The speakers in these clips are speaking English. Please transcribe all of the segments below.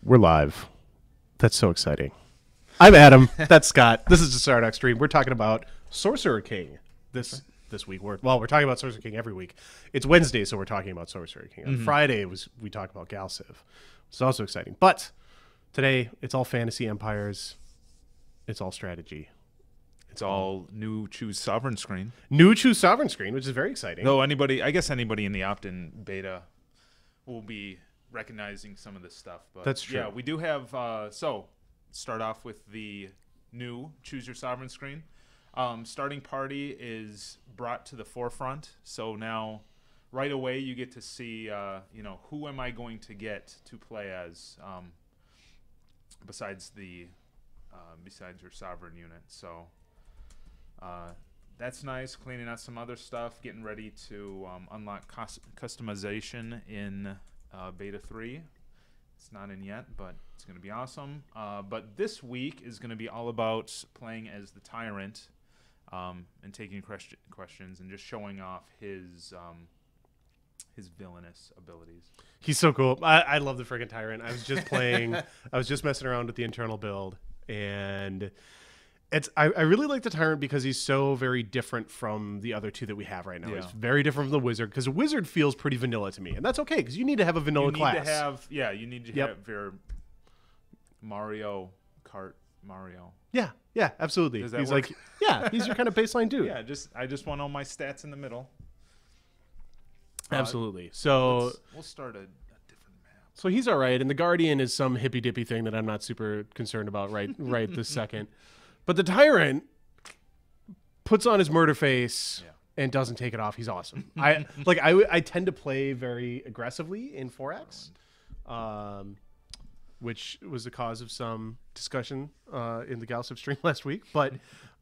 We're live. That's so exciting. I'm Adam. That's Scott. This is the Stardock stream. We're talking about Sorcerer King this week. We're talking about Sorcerer King every week. It's Wednesday, so we're talking about Sorcerer King. On Friday, we talk about Galciv. It's also exciting. But today, it's all fantasy empires. It's all strategy. It's all new Choose Sovereign screen. New Choose Sovereign screen, which is very exciting. Though I guess anybody in the opt-in beta will be recognizing some of this stuff. But that's true. Yeah, we do have, so start off with the new Choose Your Sovereign screen. Starting party is brought to the forefront. So now right away you get to see, who am I going to get to play as besides your Sovereign unit. So that's nice, cleaning out some other stuff, getting ready to unlock customization in Beta 3. It's not in yet, but it's going to be awesome. But this week is going to be all about playing as the Tyrant and taking questions and just showing off his villainous abilities. He's so cool. I love the friggin' Tyrant. I was just playing. I was just messing around with the internal build, and I really like the Tyrant because he's so very different from the other two that we have right now. Yeah. He's very different from the Wizard because the Wizard feels pretty vanilla to me, and that's okay because you need to have a vanilla class. You need to have your Mario Kart Mario. Yeah, absolutely. Does that he's work? He's your kind of baseline dude. Yeah, I just want all my stats in the middle. Absolutely. So we'll start a different map. So he's all right, and the Guardian is some hippy dippy thing that I'm not super concerned about right this second. But the Tyrant puts on his murder face and doesn't take it off. He's awesome. I tend to play very aggressively in 4X, which was the cause of some discussion in the Galciv stream last week. But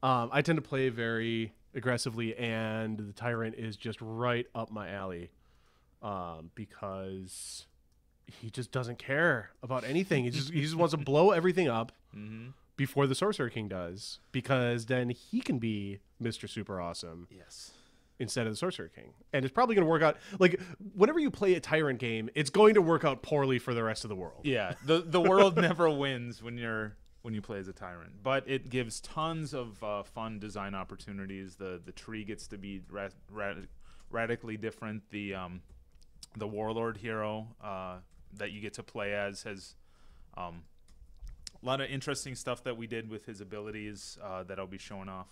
I tend to play very aggressively, and the Tyrant is just right up my alley because he just doesn't care about anything. He just wants to blow everything up. Mm-hmm. Before the Sorcerer King does, because then he can be Mr. Super Awesome. Yes. Instead of the Sorcerer King. And it's probably going to work out. Like, whenever you play a Tyrant game, it's going to work out poorly for the rest of the world. Yeah. The world never wins when you play as a Tyrant. But it gives tons of fun design opportunities. The tree gets to be radically different. The Warlord hero that you get to play as has... a lot of interesting stuff that we did with his abilities that I'll be showing off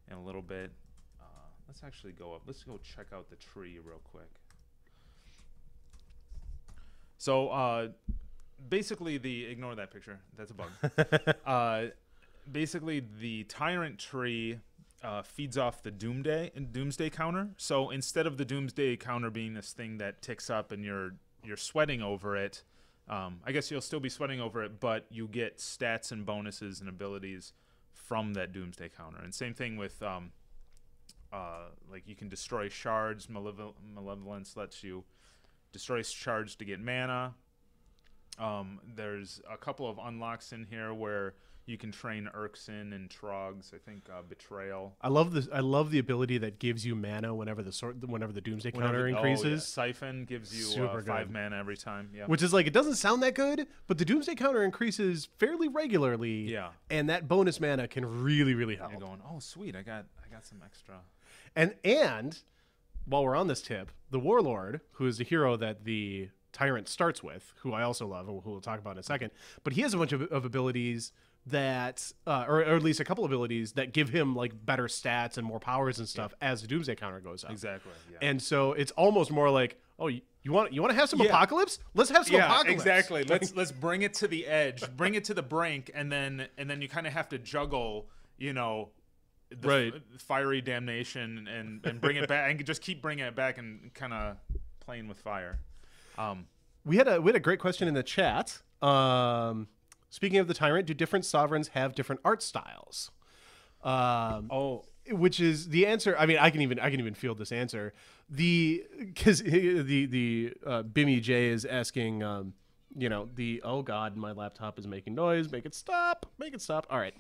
in a little bit. Let's actually go up. Let's go check out the tree real quick. So basically ignore that picture. That's a bug. Basically the Tyrant tree feeds off the Doomsday counter. So instead of the Doomsday counter being this thing that ticks up and you're sweating over it, I guess you'll still be sweating over it, but you get stats and bonuses and abilities from that Doomsday counter. And same thing with, like you can destroy shards. Malevolence lets you destroy shards to get mana. There's a couple of unlocks in here where you can train Urkson and Trogs. I think Betrayal. I love this. I love the ability that gives you mana whenever the Doomsday counter increases. Oh, yeah. Siphon gives you 5 mana every time. Yeah. Which is like, it doesn't sound that good, but the Doomsday counter increases fairly regularly. Yeah. And that bonus mana can really, really help. And you're going, oh sweet, I got some extra. And while we're on this tip, the Warlord, who is the hero that the Tyrant starts with, who I also love, and who we'll talk about in a second, but he has a bunch of abilities that or at least a couple abilities that give him like better stats and more powers and stuff as the Doomsday counter goes up. Exactly. Yeah. And so it's almost more like, oh, you want to have some apocalypse? Let's have some apocalypse. Exactly. Let's bring it to the edge, bring it to the brink, and then you kind of have to juggle, fiery damnation and bring it back and just keep bringing it back and kind of playing with fire. We had a great question in the chat. Speaking of the Tyrant, do different sovereigns have different art styles? Which is the answer. I mean, I can even field this answer. Because the Bimmy J is asking, oh God, my laptop is making noise. Make it stop. All right.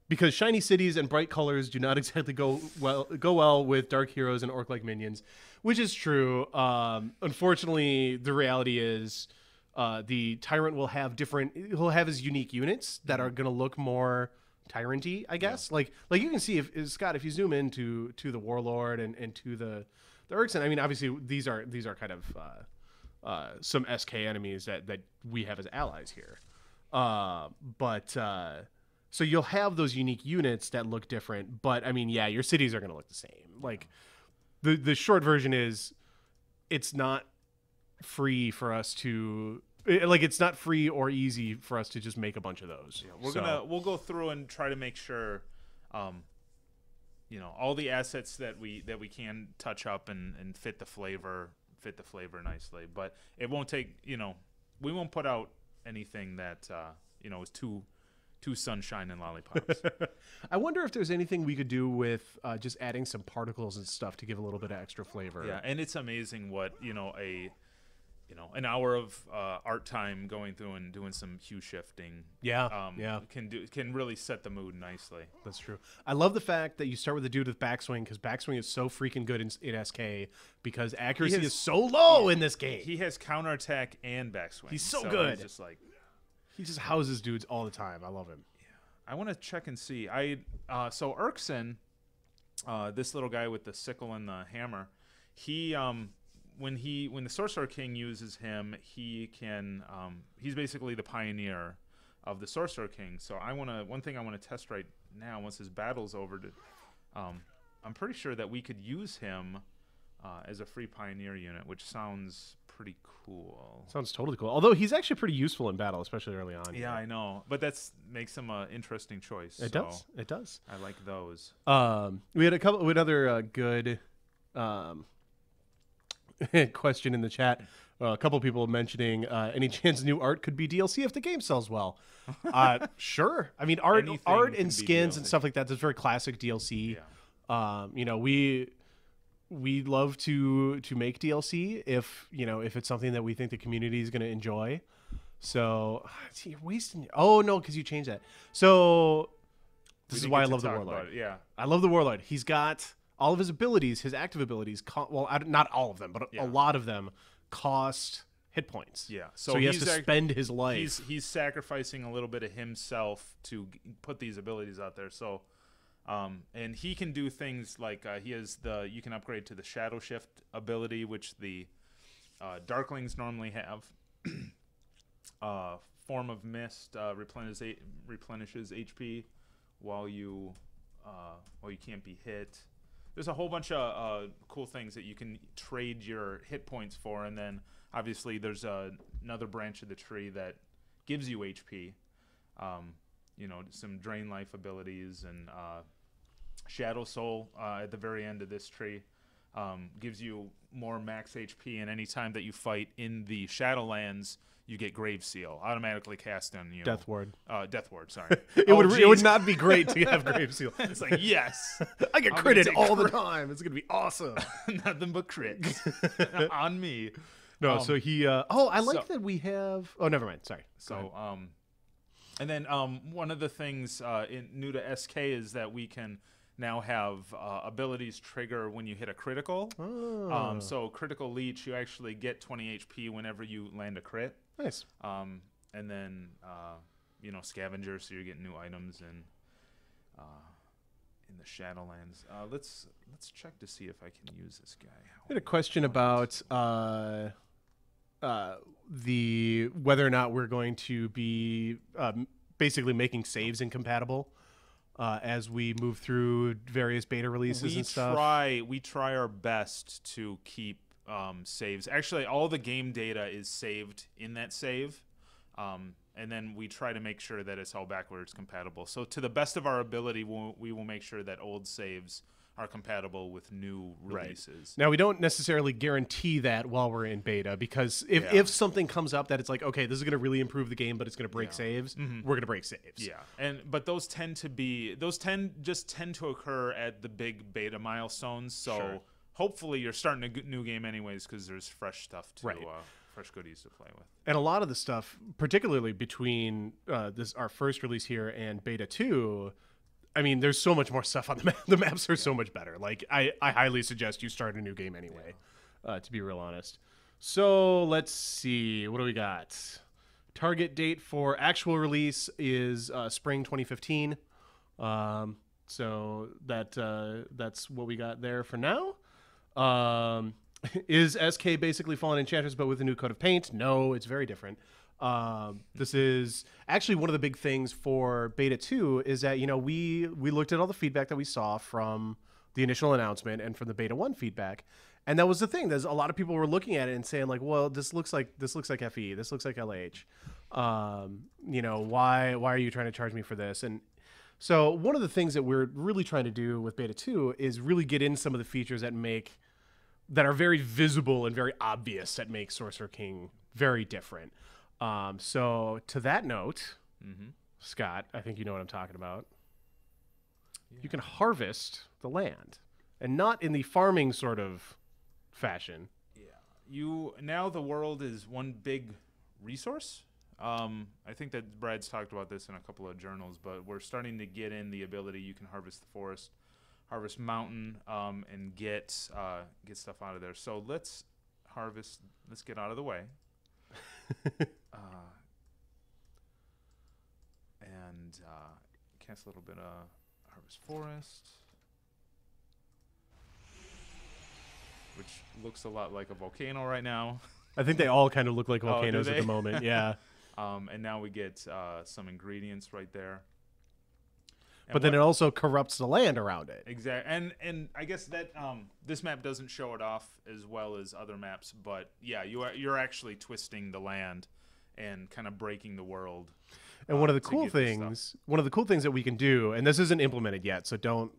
Because shiny cities and bright colors do not exactly go well with dark heroes and orc-like minions, which is true. Unfortunately, the reality is The Tyrant will have he'll have his unique units that are going to look more Tyrant-y, I guess. Like you can see, if Scott, if you zoom into the Warlord and to the Urkson, I mean, obviously these are kind of some SK enemies that we have as allies here. So you'll have those unique units that look different, but I mean, yeah, your cities are going to look the same. Like the short version is, it's not free for us to it's not free or easy for us to just make a bunch of those. Yeah, we'll go through and try to make sure, all the assets that we can touch up and fit the flavor nicely. But it won't take, we won't put out anything that is too sunshine and lollipops. I wonder if there's anything we could do with just adding some particles and stuff to give a little bit of extra flavor. Yeah, and it's amazing what an hour of art time going through and doing some hue shifting. Can really set the mood nicely. That's true. I love the fact that you start with the dude with backswing, because backswing is so freaking good in SK, because accuracy is so low in this game. He has counterattack and backswing. He's so good. He's just like, he just houses dudes all the time. I love him. Yeah. I want to check and see. So Urkson, this little guy with the sickle and the hammer, he when the Sorcerer King uses him, he can he's basically the pioneer of the Sorcerer King. So one thing I want to test right now, once his battle's over, I'm pretty sure that we could use him as a free pioneer unit, which sounds pretty cool. Sounds totally cool. Although he's actually pretty useful in battle, especially early on. Yeah, I know, but that makes him an interesting choice. It does. It does. I like those. We had another good question in the chat. A couple people mentioning any chance new art could be DLC if the game sells well. Sure. I mean, art and skins and stuff like that. That's very classic DLC. Yeah. We love to make DLC if it's something that we think the community is going to enjoy. So you're wasting. Oh no, because you changed that. So this is why I love the Warlord. Yeah, I love the Warlord. He's got all of his abilities, his active abilities. Not all of them, but a lot of them cost hit points. Yeah, so he has to spend his life. He's sacrificing a little bit of himself to put these abilities out there. So. And he can do things like you can upgrade to the Shadow Shift ability, which the Darklings normally have. Form of Mist replenishes HP while you can't be hit. There's a whole bunch of cool things that you can trade your hit points for, and then obviously there's another branch of the tree that gives you HP. Some drain life abilities and Shadow Soul at the very end of this tree gives you more max HP, and any time that you fight in the Shadowlands, you get Grave Seal automatically cast on you. Death Ward. Death Ward. Sorry. It would not be great to have Grave Seal. It's like, yes, I get critted all the time. It's gonna be awesome. Nothing but crits on me. No, so he. I like that we have. Oh, never mind. Sorry. So and then one of the things new to SK is that we can now have abilities trigger when you hit a critical. Oh. So critical leech, you actually get 20 HP whenever you land a crit. Nice. And then scavenger, so you're getting new items in the Shadowlands. Let's check to see if I can use this guy. I had a question about the whether or not we're going to be basically making saves incompatible as we move through various beta releases and stuff. We try our best to keep saves. Actually, all the game data is saved in that save, and then we try to make sure that it's all backwards compatible. So to the best of our ability, we will make sure that old saves are compatible with new releases. Right. Now, we don't necessarily guarantee that while we're in beta, because if something comes up that it's like, okay, this is going to really improve the game, but it's going to break saves, we're going to break saves. Yeah, but those tend to occur at the big beta milestones. So hopefully you're starting a new game anyways, because there's fresh stuff to fresh goodies to play with. And a lot of the stuff, particularly between our first release here and beta 2. I mean, there's so much more stuff on the map. The maps are so much better. Like, I highly suggest you start a new game anyway, to be real honest. So let's see. What do we got? Target date for actual release is spring 2015. So that's what we got there for now. Is SK basically Fallen Enchantress but with a new coat of paint? No, it's very different. This is actually one of the big things for Beta 2 is that, we looked at all the feedback that we saw from the initial announcement and from the Beta 1 feedback. And that was the thing. There's a lot of people were looking at it and saying like, well, this looks like FE. This looks like LH. Why are you trying to charge me for this? And so one of the things that we're really trying to do with Beta 2 is really get in some of the features that are very visible and very obvious that make Sorcerer King very different. So to that note, Scott, I think you know what I'm talking about. Yeah. You can harvest the land, and not in the farming sort of fashion. Yeah. Now the world is one big resource. I think that Brad's talked about this in a couple of journals, but we're starting to get in the ability you can harvest the forest, harvest mountain, and get stuff out of there. So let's harvest. Let's get out of the way. And cast a little bit of harvest forest, which looks a lot like a volcano right now. I think they all kind of look like volcanoes at the moment. Yeah. And now we get some ingredients right there. But then it also corrupts the land around it. Exactly. And I guess that this map doesn't show it off as well as other maps, but yeah, you're actually twisting the land and kind of breaking the world. And one of the cool things that we can do, and this isn't implemented yet, so don't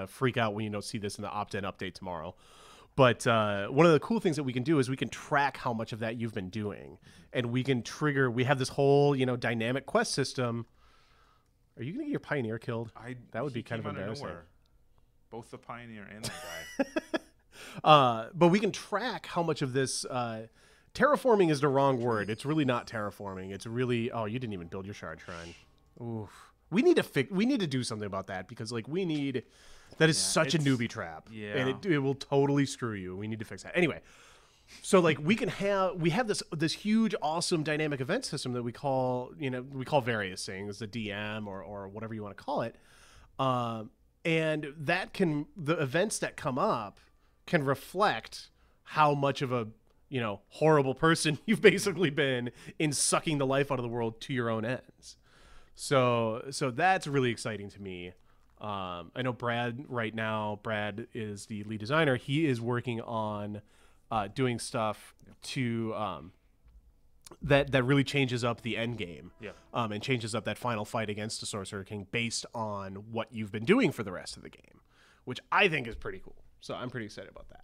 freak out when you don't see this in the opt-in update tomorrow. But one of the cool things that we can do is we can track how much of that you've been doing, and we can trigger. We have this whole dynamic quest system. Are you going to get your pioneer killed? That would be kind of embarrassing. Both the pioneer and the guy. But we can track how much of this. Terraforming is the wrong word. It's really not terraforming. It's really. Oh, you didn't even build your shard shrine. Oof. We need to do something about that because that is such a newbie trap. Yeah. And it will totally screw you. We need to fix that. Anyway. So we have this huge awesome dynamic event system that we call various things, the DM or whatever you want to call it. And the events that come up can reflect how much of a horrible person you've basically been in sucking the life out of the world to your own ends. So that's really exciting to me. I know Brad right now. Brad is the lead designer. He is working on doing stuff to that really changes up the end game, and changes up that final fight against the Sorcerer King based on what you've been doing for the rest of the game, which I think is pretty cool. So I'm pretty excited about that.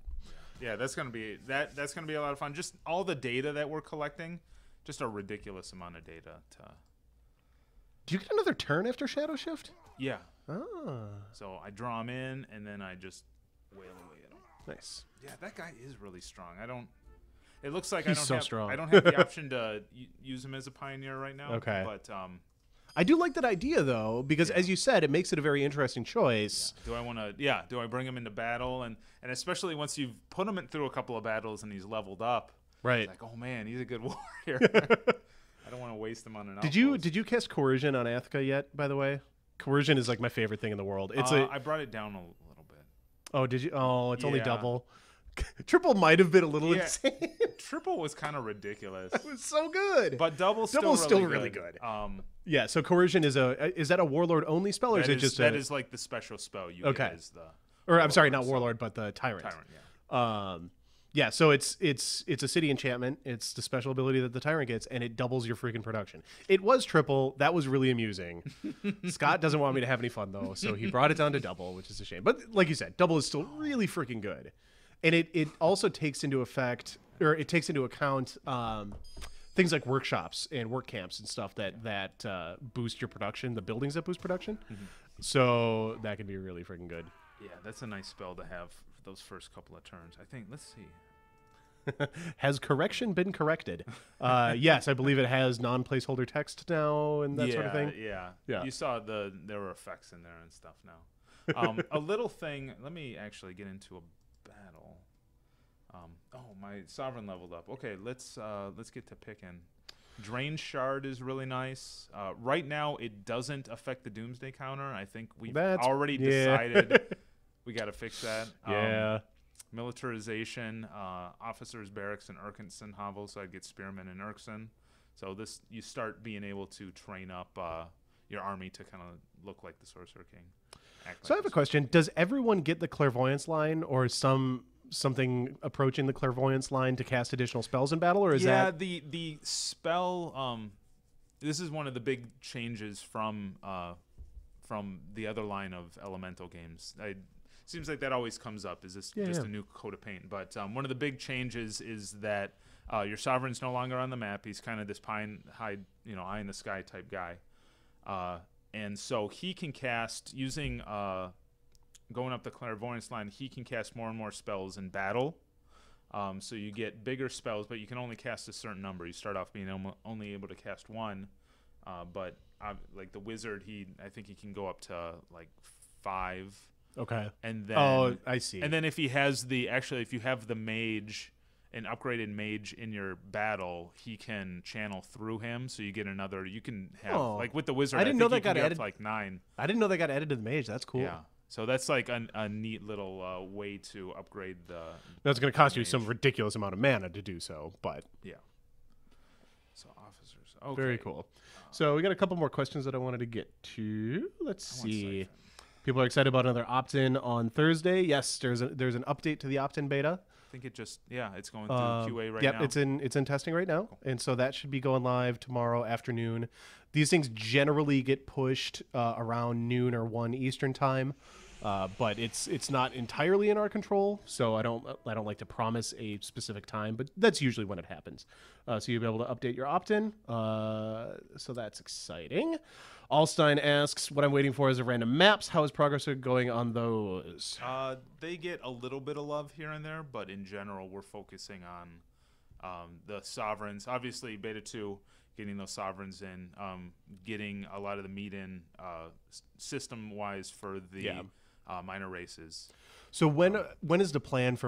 Yeah, that's gonna be a lot of fun. Just all the data that we're collecting, just a ridiculous amount of data. Do you get another turn after Shadow Shift? Yeah. Oh. So I draw him in, and then I just wail away at him. Nice. Yeah, that guy is really strong. It looks like he's so strong. I don't have the option to use him as a pioneer right now. Okay. But I do like that idea though, because as you said, it makes it a very interesting choice. Yeah. Do I bring him into battle, and especially once you've put him through a couple of battles and he's leveled up, right? It's like, oh man, he's a good warrior. I don't want to waste him on an. Did you cast Coercion on Athka yet? By the way, Coercion is like my favorite thing in the world. I brought it down a little bit. Oh, did you? Oh, it's only double. Triple might have been a little insane. Triple was kind of ridiculous. It was so good. But double's still really good. Yeah, so Coercion is that a Warlord only spell, or is it just that is like the special spell you get as the or I'm sorry, not Warlord, but the Tyrant. Tyrant, yeah. Yeah, so it's a city enchantment. It's the special ability that the Tyrant gets, and it doubles your freaking production. It was triple. That was really amusing. Scott doesn't want me to have any fun though, so he brought it down to double, which is a shame. But like you said, double is still really freaking good. And it also takes into account things like workshops and work camps and stuff that boost your production, the buildings that boost production. Mm-hmm. So that can be really freaking good. Yeah, that's a nice spell to have for those first couple of turns. I think, let's see. Has correction been corrected? Yes, I believe it has non-placeholder text now and that sort of thing. Yeah. You saw there were effects in there and stuff now. A little thing, let me actually get into a battle. My Sovereign leveled up. Okay, let's get to picking. Drain Shard is really nice. Right now, it doesn't affect the Doomsday counter. I think we've already decided we got to fix that. Yeah. Militarization, officers, barracks, and Urkinson hovels. So I'd get Spearmen and Urkson. So you start being able to train up your army to kind of look like the Sorcerer King. So I have a question. Does everyone get the Clairvoyance line, or something approaching the Clairvoyance line to cast additional spells in battle, or is that... the spell, this is one of the big changes from the other line of elemental games. Seems like that always comes up. Is this just a new coat of paint? But one of the big changes is that your Sovereign's no longer on the map. He's kind of this eye in the sky type guy. And so he can cast, using going up the Clairvoyance line, he can cast more and more spells in battle. So you get bigger spells, but you can only cast a certain number. You start off being only able to cast one. But like the Wizard, I think he can go up to like 5. Okay. And then, I see. And then if you have the mage, an upgraded mage in your battle, he can channel through him. So you get another. You can have like with the Wizard. I didn't know that got added to like 9. I didn't know that got added to the mage. That's cool. Yeah. So that's like a neat little way to upgrade the. That's going to cost you some ridiculous amount of mana to do so, but yeah. So officers. Okay. Very cool. So we got a couple more questions that I wanted to get to. Let's see. People are excited about another opt-in on Thursday. Yes, there's an update to the opt-in beta. I think it's going through QA right now. Yep, it's in testing right now, cool. And so that should be going live tomorrow afternoon. These things generally get pushed around noon or 1 Eastern time, but it's not entirely in our control. So I don't like to promise a specific time, but that's usually when it happens. So you'll be able to update your opt-in. So that's exciting. Allstein asks, what I'm waiting for is a random maps. How is progress going on those? They get a little bit of love here and there, but in general, we're focusing on the Sovereigns. Obviously, Beta 2, getting those Sovereigns in, getting a lot of the meat in system-wise for the minor races. So when is the plan for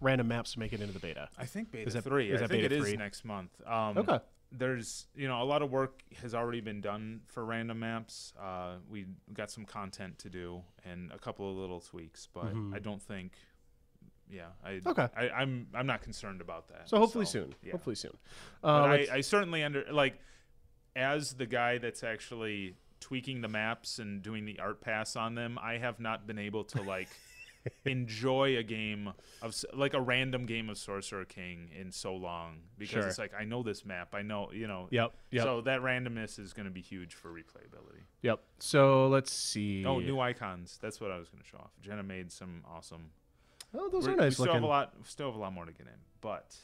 random maps to make it into the beta? I think Beta 3. I think it is next month. Okay. There's a lot of work has already been done for random maps. We got some content to do and a couple of little tweaks, but I don't think. Yeah. I'm not concerned about that. So hopefully soon. Yeah. Hopefully soon. I certainly as the guy that's actually tweaking the maps and doing the art pass on them, I have not been able to enjoy a game of a random game of Sorcerer King in so long, because it's like, I know this map, I know, Yep. So that randomness is going to be huge for replayability. Yep. So let's see. Oh, new icons. That's what I was going to show off. Jenna made some awesome. Oh, those are nice looking. Still have a lot more to get in, but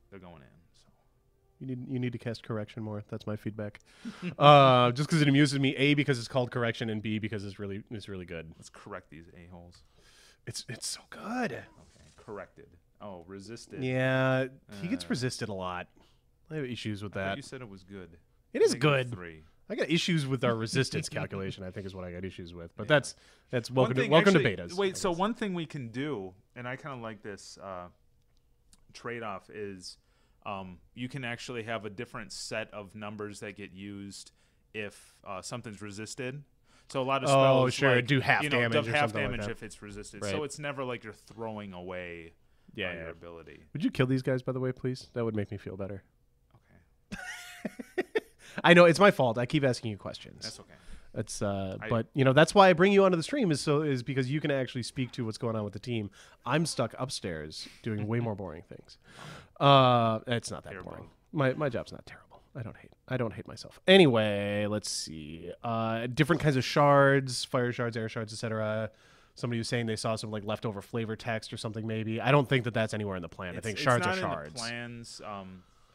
they're going in. So you need to cast correction more. That's my feedback. Just because it amuses me, A, because it's called correction, and B, because it's really good. Let's correct these a-holes. It's so good. Okay, corrected. Oh, resisted. Yeah, he gets resisted a lot. I have issues with that. You said it was good. It is good. 3. I got issues with our resistance calculation, I think is what I got issues with. But that's welcome to betas. Wait, so one thing we can do, and I kind of like this trade-off, is you can actually have a different set of numbers that get used if something's resisted. So a lot of spells do half damage. Half damage if it's resisted. Right. So it's never like you're throwing away your ability. Would you kill these guys, by the way, please? That would make me feel better. Okay. I know it's my fault. I keep asking you questions. That's okay. It's but that's why I bring you onto the stream is because you can actually speak to what's going on with the team. I'm stuck upstairs doing way more boring things. It's not that boring. My job's not terrible. I don't hate myself. Anyway, let's see. Different kinds of shards, fire shards, air shards, etc. Somebody was saying they saw some leftover flavor text or something. Maybe I don't think that's anywhere in the plan. I think shards are shards. In the plans.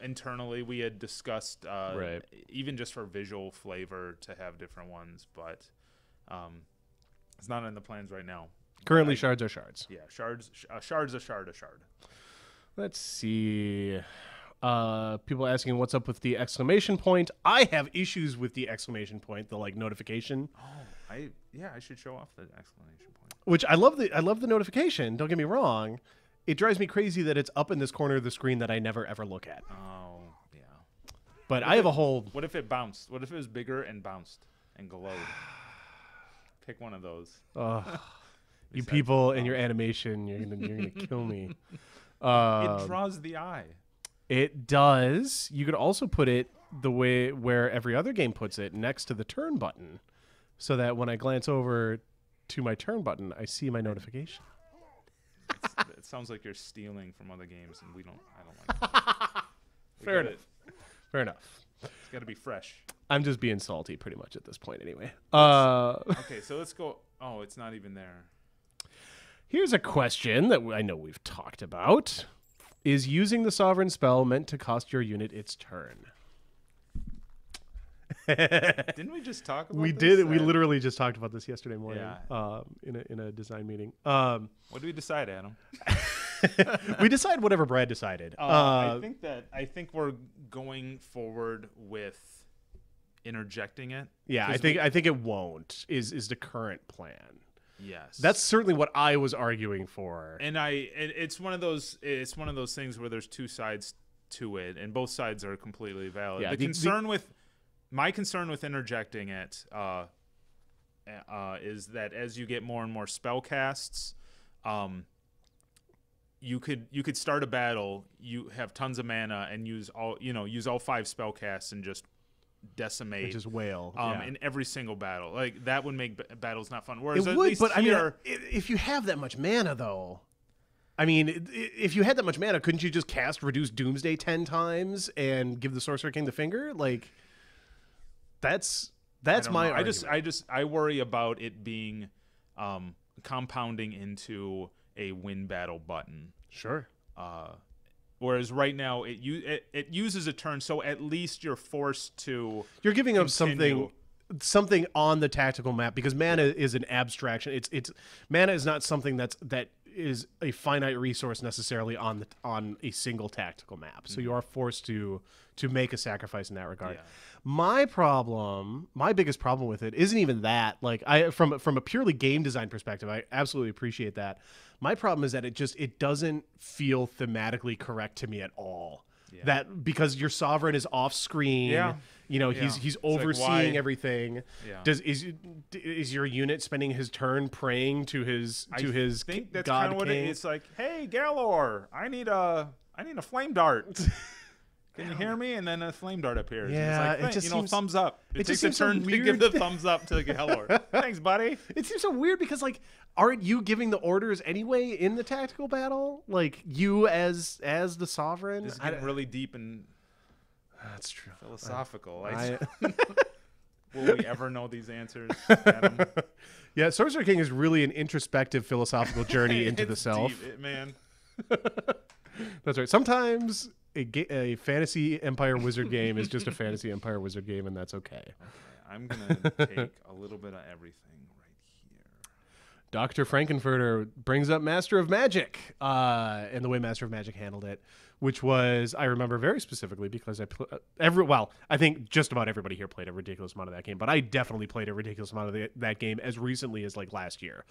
Internally, we had discussed even just for visual flavor to have different ones, but it's not in the plans right now. Currently, shards are shards. Yeah, shards. Shards a shard. Let's see. People asking what's up with the exclamation point. I have issues with the exclamation point, the notification. Oh, Yeah, I should show off the exclamation point. Which I love the notification. Don't get me wrong. It drives me crazy that it's up in this corner of the screen that I never ever look at. Oh, yeah. But I have a whole. What if it bounced? What if it was bigger and bounced and glowed? Pick one of those. You people and your animation, you're gonna kill me. It draws the eye. It does. You could also put it the way where every other game puts it, next to the turn button, so that when I glance over to my turn button, I see my notification. It sounds like you're stealing from other games, and I don't like that. Fair enough. Fair enough. It's got to be fresh. I'm just being salty pretty much at this point anyway. Okay, so let's go. Oh, it's not even there. Here's a question that I know we've talked about. Is using the Sovereign spell meant to cost your unit its turn? Didn't we just talk about We this? did. We literally just talked about this yesterday morning Yeah. in a design meeting. What did we decide, Adam? We decide whatever Brad decided. I think we're going forward with interjecting it. Yeah, I think it won't is the current plan. Yes, That's certainly what I was arguing for. and it's one of those things where there's two sides to it, and both sides are completely valid. Yeah, My concern with interjecting it is that as you get more and more spell casts, you could start a battle, you have tons of mana, and use all 5 spell casts and just decimate, just wail in every single battle. Like that would make battles not fun. Whereas it at would, least but here, I mean, if you have that much mana, though, I mean, if you had that much mana, couldn't you just cast Reduce Doomsday 10 times and give the Sorcerer King the finger? Like, that's my argument. I worry about it being compounding into a win battle button. Sure. Whereas right now it uses a turn, so at least you're forced to. You're giving up continue. something on the tactical map, because mana is an abstraction. It's mana is not something that is a finite resource necessarily on a single tactical map. So you are forced to make a sacrifice in that regard. Yeah. My biggest problem with it isn't even that. Like, from a purely game design perspective, I absolutely appreciate that. My problem is that it doesn't feel thematically correct to me at all. Yeah. That because your sovereign is off screen, he's overseeing everything. Yeah. Is your unit spending his turn praying to his I think that's god kind of what king? it's like. Hey, Galor, I need a flame dart. Can you hear me? And then a flame dart appears. Yeah, and it's like, it just seems, thumbs up. It takes just a seems so turn to weird. give the thumbs up to Galor. Thanks, buddy. It seems so weird because, like, aren't you giving the orders anyway in the tactical battle? Like, you as the sovereign? This is getting really deep and that's true. Philosophical. Will we ever know these answers, Adam? Yeah, Sorcerer King is really an introspective philosophical journey into the self. Deep, man. That's right. Sometimes a fantasy Empire Wizard game is just a fantasy Empire Wizard game, and that's okay. I'm going to take a little bit of everything right here. Dr. Frankenfurter brings up Master of Magic and the way Master of Magic handled it, which was, I remember very specifically because I think just about everybody here played a ridiculous amount of that game, but I definitely played a ridiculous amount of that game as recently as like last year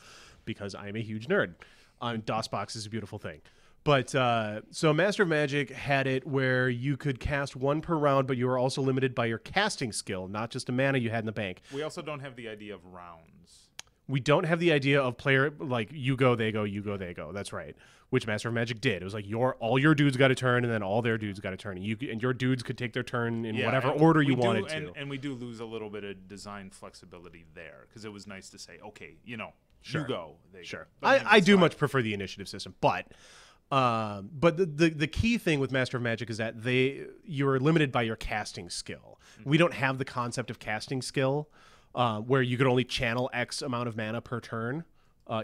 because I'm a huge nerd. DOSBox is a beautiful thing. But so Master of Magic had it where you could cast 1 per round, but you were also limited by your casting skill, not just the mana you had in the bank. We also don't have the idea of rounds. We don't have the idea of player, like, you go, they go, you go, they go. That's right. Which Master of Magic did. It was like all your dudes got a turn, and then all their dudes got a turn. And your dudes could take their turn in whatever order you wanted to. And we do lose a little bit of design flexibility there, because it was nice to say, okay, sure. You go. Sure. I do much prefer the initiative system, but the key thing with Master of Magic is that you're limited by your casting skill. Mm-hmm. We don't have the concept of casting skill, where you could only channel X amount of mana per turn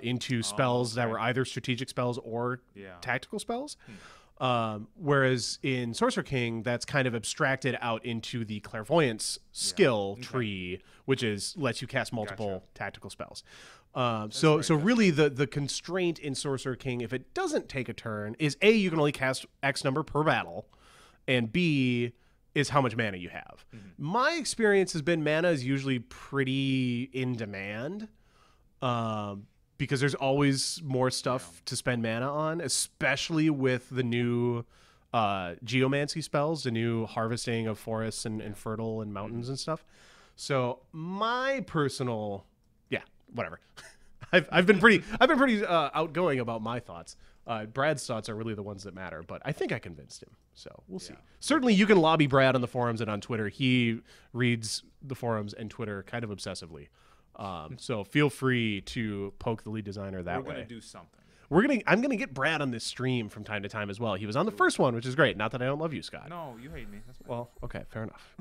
into spells that were either strategic spells or tactical spells. Whereas in Sorcerer King, that's kind of abstracted out into the clairvoyance skill tree, which lets you cast multiple tactical spells. So really the constraint in Sorcerer King, if it doesn't take a turn, is A, you can only cast X number per battle, and B, is how much mana you have. Mm-hmm. My experience has been mana is usually pretty in demand. because there's always more stuff to spend mana on, especially with the new geomancy spells, the new harvesting of forests and fertile and mountains and stuff. So my personal, whatever. I've been pretty outgoing about my thoughts. Brad's thoughts are really the ones that matter, but I think I convinced him. So we'll see. Certainly, you can lobby Brad on the forums and on Twitter. He reads the forums and Twitter kind of obsessively. So feel free to poke the lead designer that way. We're gonna do something. I'm gonna get Brad on this stream from time to time as well. He was on the first one, which is great. Not that I don't love you, Scott. No, you hate me. That's fine. Well, okay, fair enough.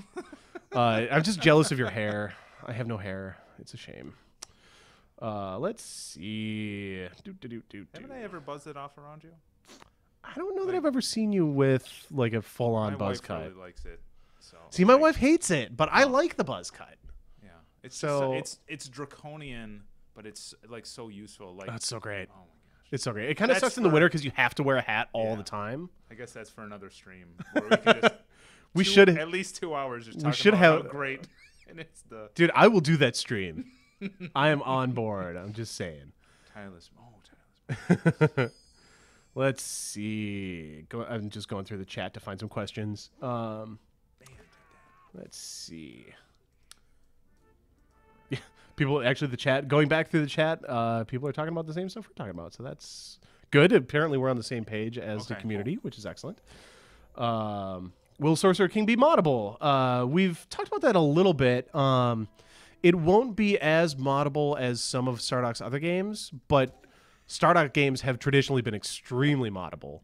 I'm just jealous of your hair. I have no hair. It's a shame. Let's see. Haven't I ever buzzed it off around you? I don't know that I've ever seen you with like a full-on buzz cut. My wife really likes it. So see, my wife hates it, but I like the buzz cut. Yeah, it's draconian, but it's like so useful. Like that's so great. Oh my gosh, it's so great. It kind of sucks in the winter because you have to wear a hat all the time. I guess that's for another stream. Where we can just we should at least 2 hours just talking about how great. And it's the dude. I will do that stream. I am on board. I'm just saying. Tireless. Let's see. I'm just going through the chat to find some questions. Let's see. Yeah, people actually the chat going back through the chat. People are talking about the same stuff we're talking about, so that's good. Apparently, we're on the same page as the community, which is excellent. Will Sorcerer King be moddable? We've talked about that a little bit. It won't be as moddable as some of Stardock's other games, but Stardock games have traditionally been extremely moddable.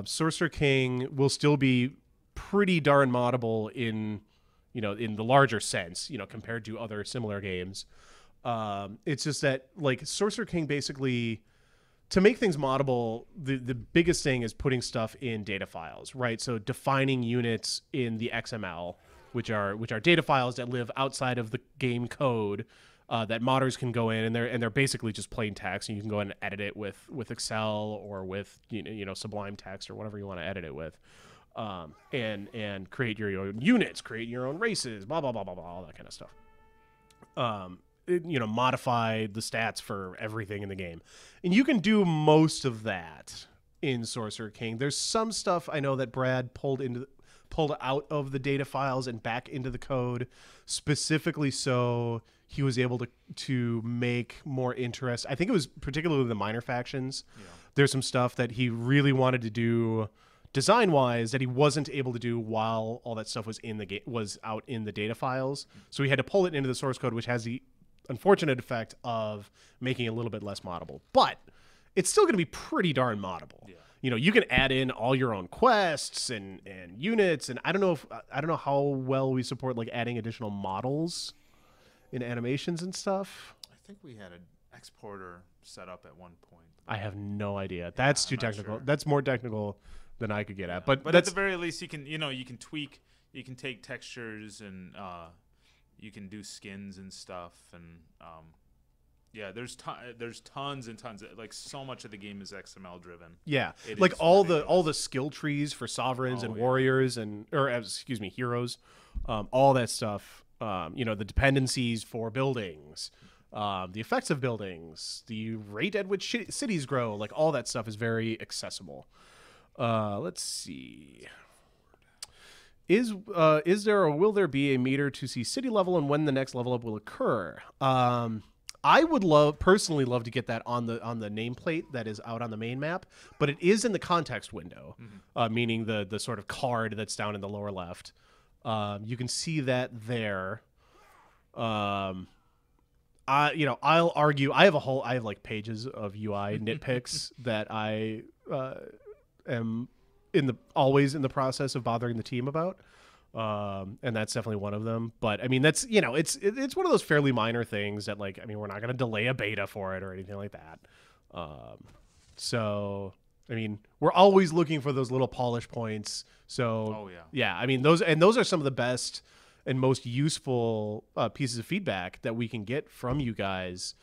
Sorcerer King will still be pretty darn moddable in the larger sense, compared to other similar games. It's just that like Sorcerer King basically, to make things moddable, the biggest thing is putting stuff in data files, right? So defining units in the XML, which are data files that live outside of the game code, that modders can go in, and they're basically just plain text, and you can go in and edit it with Excel or with Sublime Text or whatever you want to edit it with, and create your own units, create your own races, blah blah blah blah blah, all that kind of stuff. Modify the stats for everything in the game, and you can do most of that in Sorcerer King. There's some stuff I know that Brad pulled out of the data files and back into the code, specifically so he was able to make more interest. I think it was particularly the minor factions. Yeah. There's some stuff that he really wanted to do design-wise that he wasn't able to do while all that stuff was out in the data files. So he had to pull it into the source code, which has the unfortunate effect of making it a little bit less moddable. But it's still going to be pretty darn moddable. Yeah. You can add in all your own quests and units, and I don't know how well we support like adding additional models in animations and stuff. I think we had an exporter set up at one point. I have no idea. That's too technical. Sure. That's more technical than I could get at. But at the very least, you can tweak. You can take textures and you can do skins and stuff, and there's tons and tons. Like so much of the game is XML driven. Yeah, like all the skill trees for sovereigns and warriors heroes, all that stuff. The dependencies for buildings, the effects of buildings, the rate at which cities grow, like all that stuff is very accessible. Let's see. Is there or will there be a meter to see city level and when the next level up will occur? I would personally love to get that on the nameplate that is out on the main map, but it is in the context window, meaning the sort of card that's down in the lower left. You can see that there. I'll argue. I have like pages of UI nitpicks that I am always in the process of bothering the team about. And that's definitely one of them. But I mean, that's, it's one of those fairly minor things that like, I mean, we're not going to delay a beta for it or anything like that. So, I mean, we're always looking for those little polish points. So, yeah, I mean, those are some of the best and most useful pieces of feedback that we can get from you guys,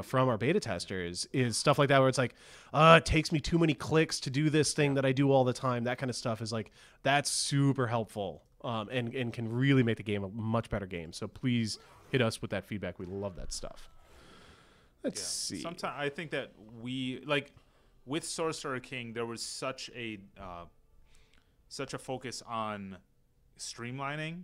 from our beta testers, is stuff like that where it's like, it takes me too many clicks to do this thing that I do all the time. That kind of stuff is like, that's super helpful. And can really make the game a much better game. So please hit us with that feedback. We love that stuff. Let's see. Sometimes I think that we like with Sorcerer King, there was such a focus on streamlining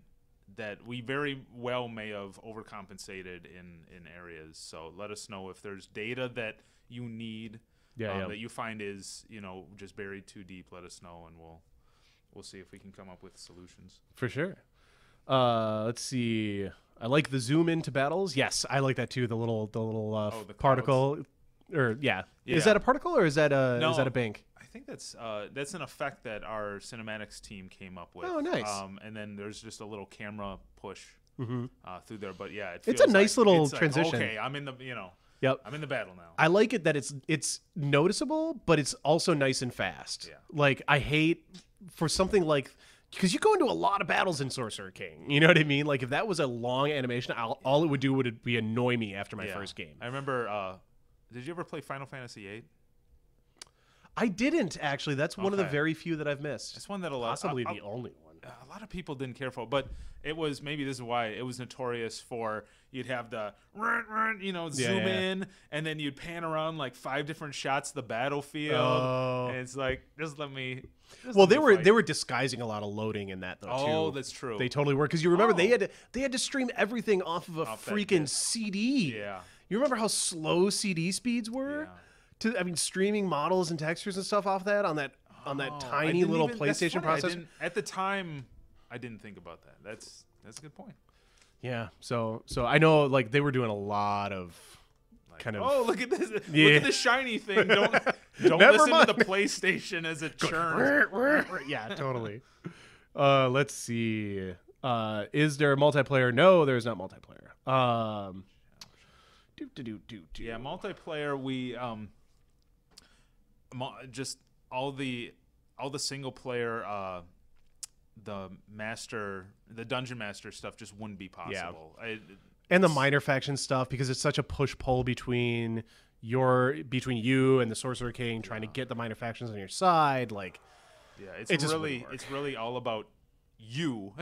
that we very well may have overcompensated in areas. So let us know if there's data that you need, that you find is just buried too deep. Let us know, and we'll see if we can come up with solutions. For sure. Let's see. I like the zoom into battles. Yes, I like that too. The little the particle, or is that a particle or is that a bank? I think that's an effect that our cinematics team came up with. Oh, nice. And then there's just a little camera push through there. But yeah, it's a nice little transition. Like, okay, I'm in the Yep. I'm in the battle now. I like it that it's noticeable, but it's also nice and fast. Yeah. Like I hate for something like. Because you go into a lot of battles in Sorcerer King. You know what I mean? Like, if that was a long animation, all it would do would be annoy me after my first game. I remember, did you ever play Final Fantasy VIII? I didn't, actually. That's one of the very few that I've missed. It's one that possibly the only one. A lot of people didn't care for, but it was, maybe this is why, it was notorious for, you'd have the, zoom in, and then you'd pan around like 5 different shots of the battlefield. Oh. And it's like, just let me... Well, they were disguising a lot of loading in that though too. Oh, that's true. They totally were, because you remember they had to stream everything off of a freaking CD. Yeah. You remember how slow CD speeds were? Yeah. Streaming models and textures and stuff off that on that tiny little PlayStation processor. At the time, I didn't think about that. That's a good point. Yeah. So I know like they were doing a lot of. Kind of. Oh, look at this! Yeah. Look at the shiny thing. Don't listen to the PlayStation as it churns. Yeah, totally. Let's see. Is there a multiplayer? No, there's not multiplayer. Yeah, multiplayer. We just all the single player. The dungeon master stuff just wouldn't be possible. Yeah. And the minor faction stuff, because it's such a push-pull between you and the Sorcerer King trying to get the minor factions on your side. Like, yeah, it's really all about you,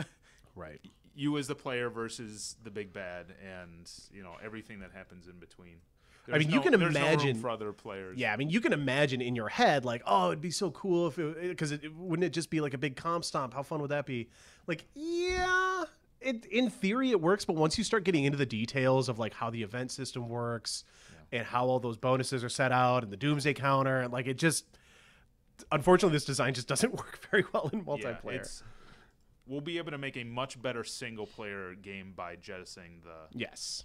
right? You as the player versus the big bad, and everything that happens in between. You can imagine no room for other players. Yeah, you can imagine in your head like, oh, it'd be so cool if because wouldn't it just be like a big comp stomp? How fun would that be? Like, yeah. In theory, it works, but once you start getting into the details of like how the event system works and how all those bonuses are set out and the Doomsday counter, and like it just, unfortunately, this design just doesn't work very well in multiplayer. We'll be able to make a much better single player game by jettisoning the. Yes.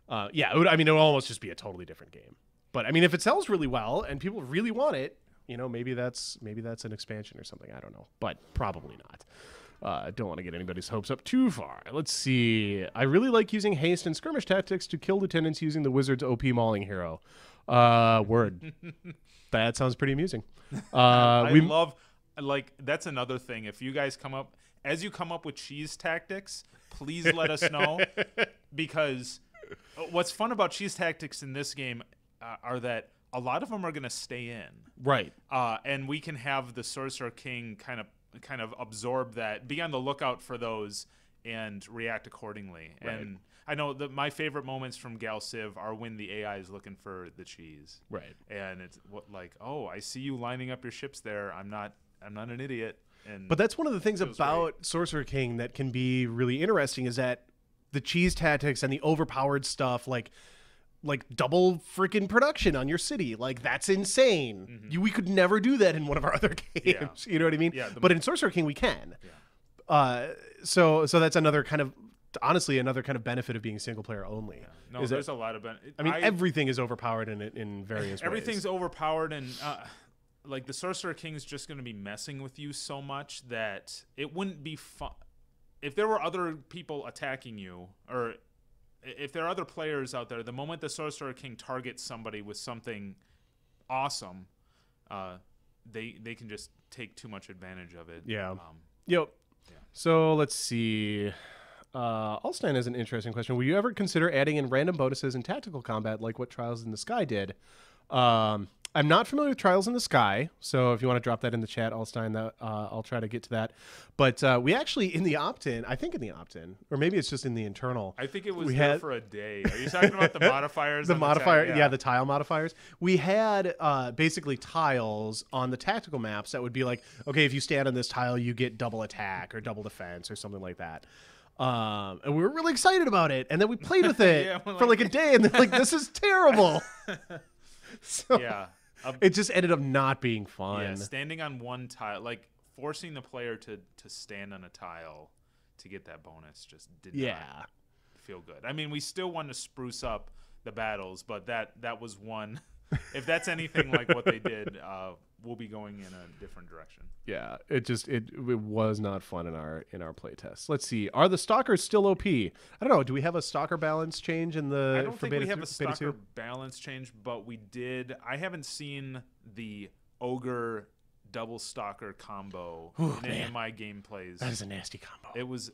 It would almost just be a totally different game. But if it sells really well and people really want it, maybe that's an expansion or something. I don't know, but probably not. I don't want to get anybody's hopes up too far. Let's see. I really like using haste and skirmish tactics to kill lieutenants using the wizard's OP mauling hero. Word. That sounds pretty amusing. That's another thing. If you guys come up with cheese tactics, please let us know. Because what's fun about cheese tactics in this game are that a lot of them are going to stay in. Right. And we can have the Sorcerer King kind of absorb that, be on the lookout for those, and react accordingly. Right. And I know that my favorite moments from Gal Civ are when the AI is looking for the cheese. Right. And it's oh, I see you lining up your ships there. I'm not an idiot. But that's one of the things about Sorcerer King that can be really interesting, is that the cheese tactics and the overpowered stuff, like double freaking production on your city. Like, that's insane. Mm-hmm. We could never do that in one of our other games. Yeah. You know what I mean? Yeah, but in Sorcerer King, we can. Yeah. So that's another kind of benefit of being single player only. Yeah. No, there's a lot of benefit. Everything is overpowered in various ways. Everything's overpowered, and the Sorcerer King's just going to be messing with you so much that it wouldn't be fun. If there were other people attacking you, or if there are other players out there, the moment the Sorcerer King targets somebody with something awesome, they can just take too much advantage of it. Yeah. Yep. Yeah. So let's see. Alstein has an interesting question. Will you ever consider adding in random bonuses in tactical combat like what Trials in the Sky did? I'm not familiar with Trials in the Sky, so if you want to drop that in the chat, Alstein, that I'll try to get to that. But we actually, in the opt-in, I think in the opt-in, or maybe it's just in the internal. I think it was there for a day. Are you talking about the modifiers? The modifier, yeah, the tile modifiers. We had basically tiles on the tactical maps that would be like, okay, if you stand on this tile, you get double attack or double defense or something like that. And we were really excited about it, and then we played with it for like a day, and they're like, this is terrible. So yeah. It just ended up not being fun. Yeah, standing on one tile, like forcing the player to stand on a tile to get that bonus just did not feel good. I mean, we still want to spruce up the battles, but that was one. If that's anything like what they did, we'll be going in a different direction. Yeah, it was not fun in our play test. Let's see. Are the stalkers still OP? I don't know. Do we have a stalker balance change in the? I don't think we have a stalker balance change, but we did. I haven't seen the ogre double stalker combo in any of my gameplays. That is a nasty combo. It was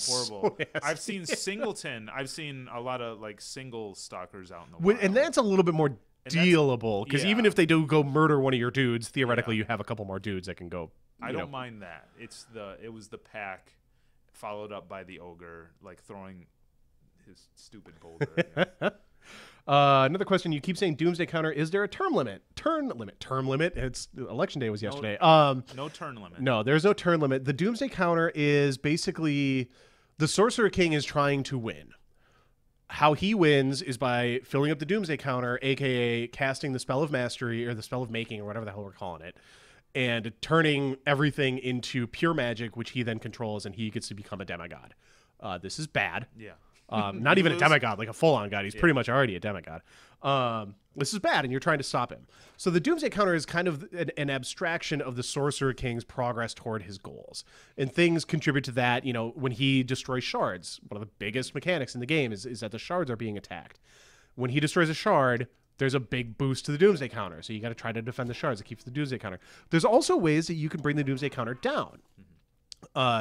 horrible. So I've seen singleton. I've seen a lot of like single stalkers out in the wild. And that's a little bit more dealable, because even if they do go murder one of your dudes, theoretically you have a couple more dudes that can go. I don't mind that. It was the pack followed up by the ogre like throwing his stupid boulder. Another question. You keep saying Doomsday Counter. Is there a term limit? Term limit. It's election day was yesterday. No turn limit. No, there's no turn limit. The Doomsday Counter is basically the Sorcerer King is trying to win. How he wins is by filling up the Doomsday Counter, a.k.a. casting the Spell of Mastery or the Spell of Making or whatever the hell we're calling it, and turning everything into pure magic, which he then controls, and he gets to become a demigod. This is bad. Yeah. Not even a demigod, like a full-on god. He's pretty much already a demigod. This is bad, and you're trying to stop him. So the Doomsday Counter is kind of an abstraction of the Sorcerer King's progress toward his goals. And things contribute to that. You know, when he destroys shards, one of the biggest mechanics in the game is that the shards are being attacked. When he destroys a shard, there's a big boost to the Doomsday Counter. So you got to try to defend the shards. It keeps the Doomsday Counter. There's also ways that you can bring the Doomsday Counter down.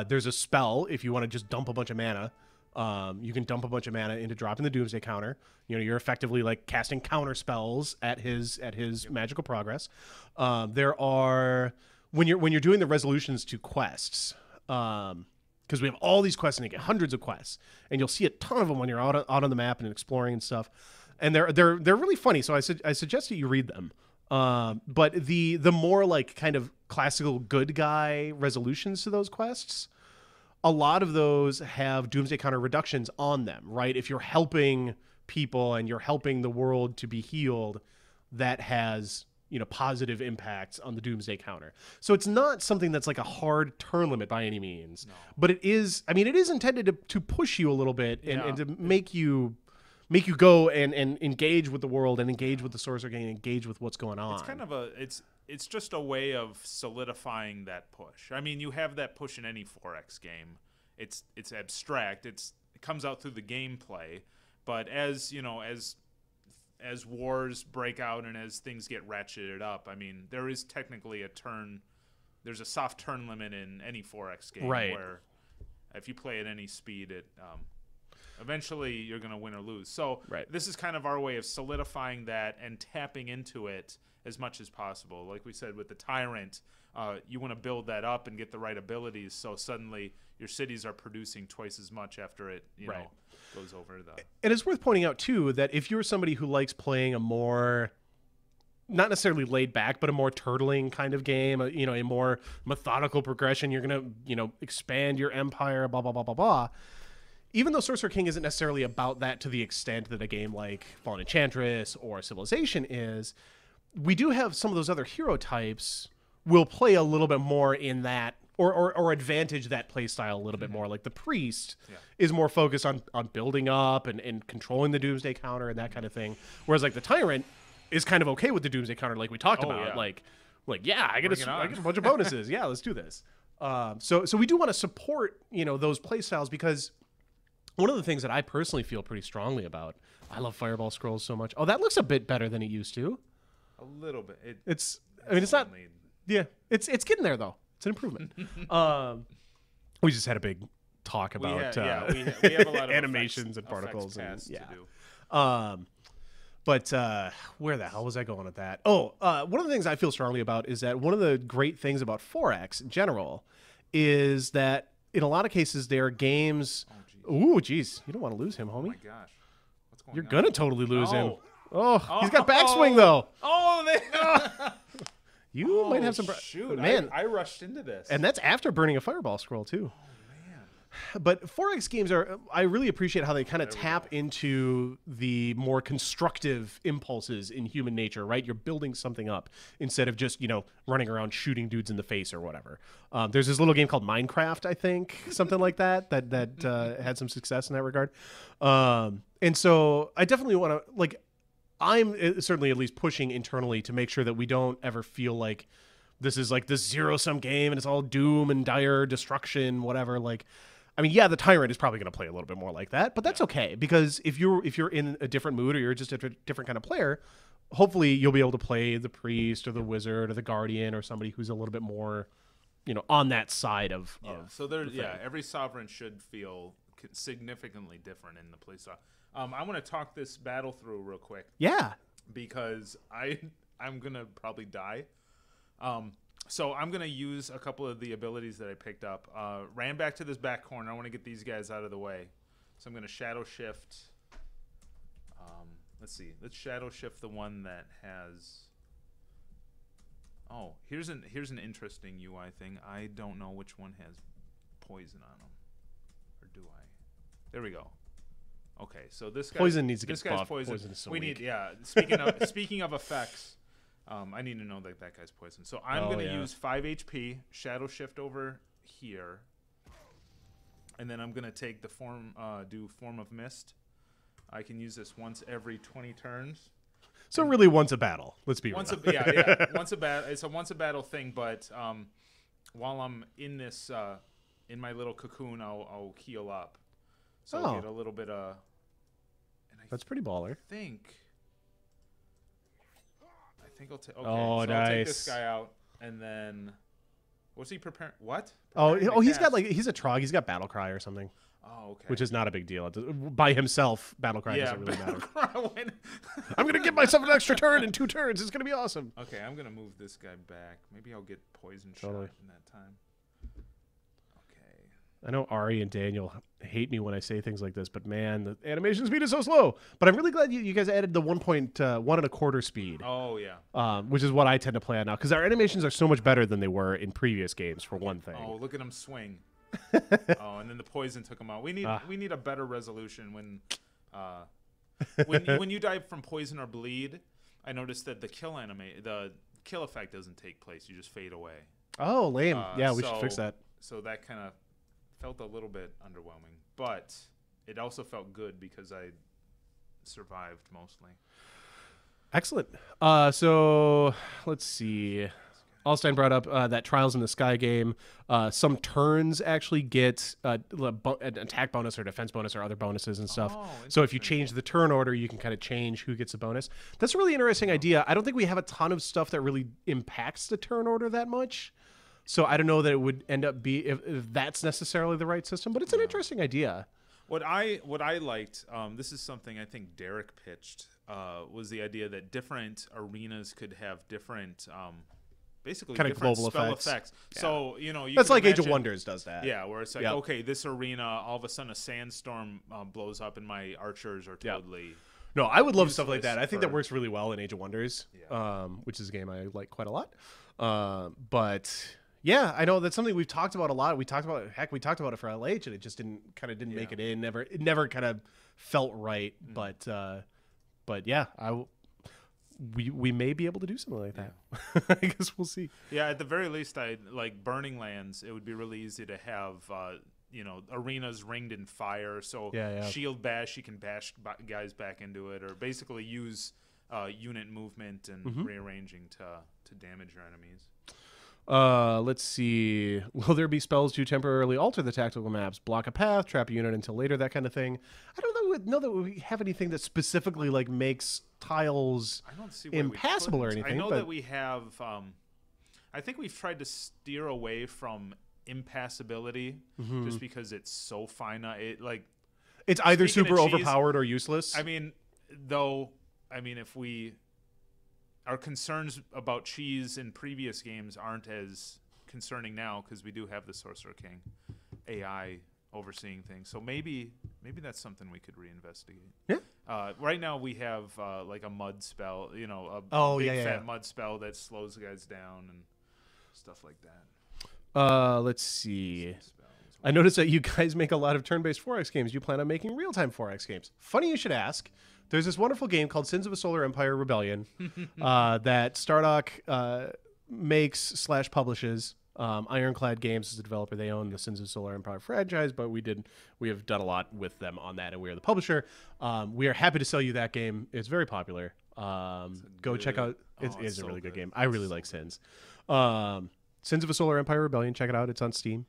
There's a spell, if you want to just dump a bunch of mana. You can dump a bunch of mana into dropping the Doomsday Counter. You know, you're effectively like casting counter spells at his magical progress. There are when you're doing the resolutions to quests, because we have all these quests and you get hundreds of quests, and you'll see a ton of them when you're out on the map and exploring and stuff. And they're really funny. So I suggest that you read them. But the more like kind of classical good guy resolutions to those quests, a lot of those have Doomsday Counter reductions on them, right? If you're helping people and you're helping the world to be healed, that has, you know, positive impacts on the Doomsday Counter. So it's not something that's like a hard turn limit by any means, but it is, I mean, it is intended to push you a little bit and to make you go and engage with the world and engage with the Sorcerer King and engage with what's going on. It's kind of it's just a way of solidifying that push. I mean, you have that push in any 4X game. It's abstract. It comes out through the gameplay, but as you know, as wars break out and as things get ratcheted up, I mean, there is technically there's a soft turn limit in any 4X game, right, where if you play at any speed, eventually you're going to win or lose. So this is kind of our way of solidifying that and tapping into it as much as possible. Like we said with the Tyrant, you want to build that up and get the right abilities, so suddenly your cities are producing twice as much after it know, goes over the... And it's worth pointing out, too, that if you're somebody who likes playing a more, not necessarily laid back, but a more turtling kind of game, you know, a more methodical progression, you're going to, you know, expand your empire, blah, blah, blah, blah, blah. Even though Sorcerer King isn't necessarily about that to the extent that a game like Fallen Enchantress or Civilization is, we do have some of those other hero types will play a little bit more in that, or advantage that play style a little bit more. Like the Priest is more focused on building up and controlling the Doomsday Counter and that kind of thing. Whereas like the Tyrant is kind of okay with the Doomsday Counter, like we talked about. Yeah. Like I get a bunch of bonuses. Yeah, let's do this. So we do want to support, you know, those play styles, because one of the things that I personally feel pretty strongly about, I love Fireball Scrolls so much. Oh, that looks a bit better than it used to. A little bit. It's not. Yeah, it's getting there though. It's an improvement. We just had a big talk about we have a lot of animations and particles to do. But where the hell was I going with that? Oh, one of the things I feel strongly about is that one of the great things about 4X in general is that in a lot of cases there are games. Ooh, geez, you don't want to lose him, homie. Oh my gosh, what's going You're on? gonna totally lose him. No. Oh, he's got backswing though. You might have some. Shoot, man. I rushed into this, And that's after burning a fireball scroll too. But 4X games are, I really appreciate how they kind of tap into the more constructive impulses in human nature, right? You're building something up instead of just, running around shooting dudes in the face or whatever. There's this little game called Minecraft, I think, something like that had some success in that regard. And so I definitely want to, I'm certainly at least pushing internally to make sure that we don't ever feel like this is like this zero-sum game and it's all doom and dire destruction, whatever. The Tyrant is probably going to play a little bit more like that, but that's okay, because if you're in a different mood or you're just a different kind of player, hopefully you'll be able to play the Priest or the Wizard or the Guardian or somebody who's a little bit more, on that side of. So every Sovereign should feel significantly different in the playstyle. I want to talk this battle through real quick. Yeah, because I'm gonna probably die. So I'm going to use a couple of the abilities that I picked up. Ran back to this back corner. I want to get these guys out of the way. So I'm going to Shadow Shift. Let's see. Let's Shadow Shift the one that has... Oh, here's an interesting UI thing. I don't know which one has poison on them. Or do I? There we go. Okay, so this guy... Poison needs to get This guy's buffed. poison. Poison is so we weak. need, speaking of effects... I need to know that guy's poison. So I'm going to use 5 HP, Shadow Shift over here, and then I'm going to take the do Form of Mist. I can use this once every 20 turns. So really once a battle, let's be real. Once a battle. It's a once a battle thing, but while I'm in this, in my little cocoon, I'll heal up. So I'll get a little bit of... That's pretty baller. I think I'll take. Okay, oh, so nice. I'll take this guy out, and then what's he preparing? What? He's got he's a Trog. He's got Battle Cry or something. Oh, okay. Which is not a big deal. By himself, Battle Cry doesn't really matter. I'm gonna give myself an extra turn in 2 turns. It's gonna be awesome. Okay, I'm gonna move this guy back. Maybe I'll get poison shot in that time. I know Ari and Daniel hate me when I say things like this, but man, the animation speed is so slow. But I'm really glad you guys added the 1.125 speed. Oh, yeah. Which is what I tend to play on now, because our animations are so much better than they were in previous games, for one thing. Oh, look at him swing. And then the poison took him out. We need a better resolution when you die from poison or bleed. I noticed that the kill effect doesn't take place. You just fade away. Oh, lame. Yeah, we should fix that. So that kind of felt a little bit underwhelming, but it also felt good because I survived mostly. Excellent. So let's see. Alstein brought up that Trials in the Sky game. Some turns actually get an attack bonus or defense bonus or other bonuses and stuff. So if you change the turn order, you can kind of change who gets a bonus. That's a really interesting idea. I don't think we have a ton of stuff that really impacts the turn order that much. So I don't know that it would end up if that's necessarily the right system, but it's an interesting idea. What I liked, this is something I think Derek pitched, was the idea that different arenas could have different, basically kind of different global spell effects. Yeah. So that's like Age of Wonders does that. Yeah, where it's like, okay, this arena, all of a sudden a sandstorm blows up, and my archers are totally. No, I would love stuff like that. I think that works really well in Age of Wonders, which is a game I like quite a lot. But yeah, I know that's something we've talked about a lot. We talked about it for LH, and it just didn't make it in. It never kind of felt right. Mm. But yeah, we may be able to do something like that. I guess we'll see. Yeah, at the very least, I like Burning Lands. It would be really easy to have arenas ringed in fire. So shield bash, you can bash guys back into it, or basically use unit movement and rearranging to damage your enemies. Let's see. Will there be spells to temporarily alter the tactical maps, block a path, trap a unit until later, that kind of thing? I don't know that we have anything that specifically makes tiles impassable or anything. I know that we have. I think we've tried to steer away from impassability just because it's so finite. It's either super overpowered or useless. I mean, though. I mean, if we our concerns about cheese in previous games aren't as concerning now because we do have the Sorcerer King AI overseeing things. So maybe that's something we could reinvestigate. Yeah. Right now we have like a mud spell, a big fat mud spell that slows the guys down and stuff like that. Let's see. I noticed that you guys make a lot of turn-based 4X games. You plan on making real-time 4X games. Funny you should ask. There's this wonderful game called Sins of a Solar Empire Rebellion that Stardock makes / publishes. Ironclad Games is the developer. They own the Sins of Solar Empire franchise, but we have done a lot with them on that, and we are the publisher. We are happy to sell you that game. It's very popular. Go check out. It is a really good game. I really like Sins. Sins of a Solar Empire Rebellion. Check it out. It's on Steam.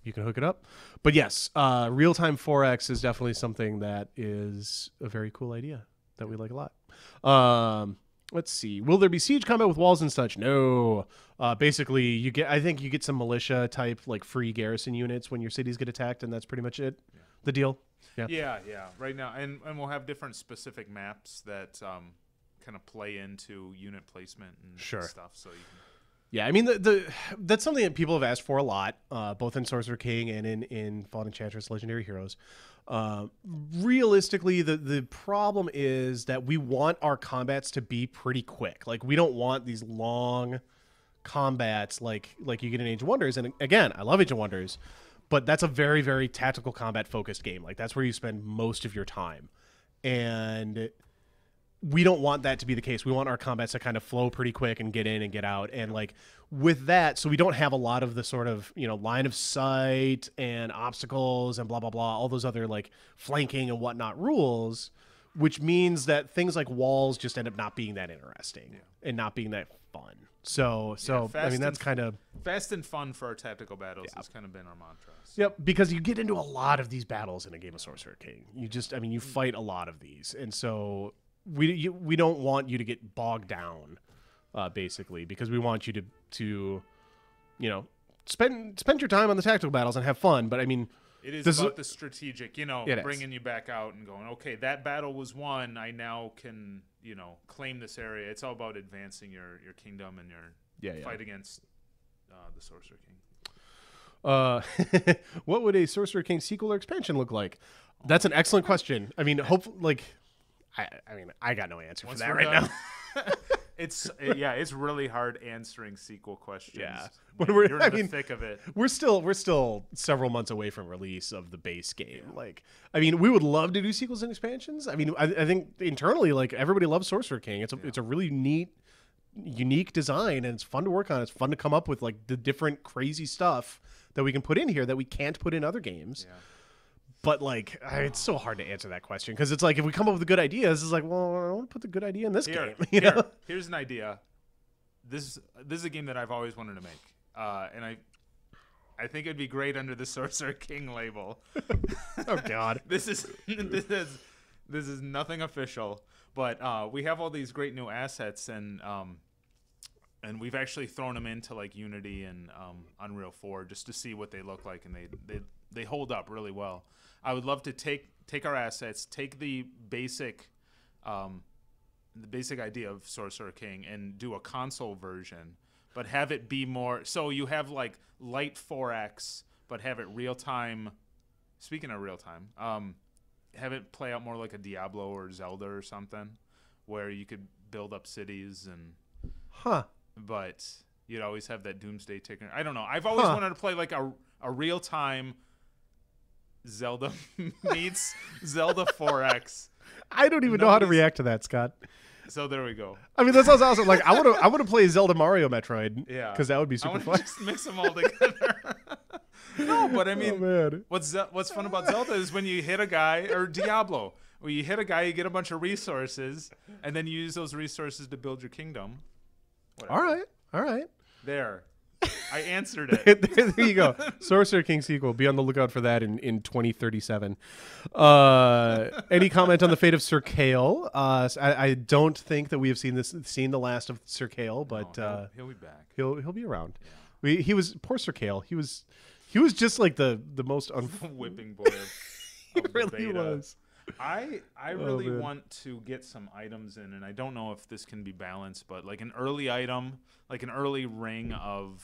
You can hook it up. But yes, real-time 4X is definitely something that is a very cool idea that we like a lot. Let's see. Will there be siege combat with walls and such? No. Basically, I think you get some militia type like free garrison units when your cities get attacked, and that's pretty much it. Yeah. The deal. Yeah. Right now, and we'll have different specific maps that kind of play into unit placement and stuff. So you can. Yeah, I mean, that's something that people have asked for a lot, both in Sorcerer King and in Fallen Enchantress Legendary Heroes. Realistically, the problem is that we want our combats to be pretty quick. Like, we don't want these long combats like you get in Age of Wonders. And again, I love Age of Wonders, but that's a very, very tactical combat-focused game. Like, that's where you spend most of your time. And we don't want that to be the case. We want our combats to kind of flow pretty quick and get in and get out. And like with that, so we don't have a lot of the sort of, line of sight and obstacles and blah, blah, blah, all those other like flanking and whatnot rules, which means that things like walls just end up not being that interesting and not being that fun. So I mean, that's kind of fast and fun for our tactical battles has kind of been our mantra. So. Yep. Because you get into a lot of these battles in a game of Sorcerer King. You fight a lot of these. And so we don't want you to get bogged down, basically, because we want you to spend your time on the tactical battles and have fun. But I mean, it is about the strategic, bringing you back out and going, okay, that battle was won. I now can, claim this area. It's all about advancing your kingdom and your fight against the Sorcerer King. What would a Sorcerer King sequel or expansion look like? That's an excellent question. I mean, hopefully, I got no answer for that right now. It's really hard answering sequel questions. Yeah, you're in the thick of it. We're still several months away from release of the base game. Yeah. Like, I mean, we would love to do sequels and expansions. I mean, I think internally, like, everybody loves Sorcerer King. It's a really neat, unique design, and it's fun to work on. It's fun to come up with like the different crazy stuff that we can put in here that we can't put in other games. Yeah. But, like, it's so hard to answer that question because it's like if we come up with good ideas, it's like, well, I want to put the good idea in this game. Here's an idea. This is a game that I've always wanted to make, and I think it'd be great under the Sorcerer King label. Oh God, this is nothing official, but we have all these great new assets, and we've actually thrown them into like Unity and Unreal 4 just to see what they look like, and they hold up really well. I would love to take our assets, take the basic idea of Sorcerer King and do a console version, but have it be more. So you have like light 4X, but have it real time. Speaking of real time, have it play out more like a Diablo or Zelda or something, where you could build up cities and. But you'd always have that doomsday ticker. I don't know. I've always wanted to play like a real time. Zelda meets Zelda 4X. I don't even know how to react to that, Scott. So there we go. I mean, that sounds awesome. Like, I want to play Zelda Mario Metroid. Yeah, because that would be super fun. Just mix them all together. No, but I mean, what's fun about Zelda is when you hit a guy, or Diablo, where you hit a guy, you get a bunch of resources, and then you use those resources to build your kingdom. Whatever. All right. There. I answered it. There you go. Sorcerer King sequel. Be on the lookout for that in 2037. Any comment on the fate of Sir Kale? I don't think that we have seen the last of Sir Kale, but he'll be back. He'll be around. Yeah. He was poor Sir Kale. He was just like the most whipping boy. He really was. I really want to get some items in, and I don't know if this can be balanced, but like an early item, like an early ring of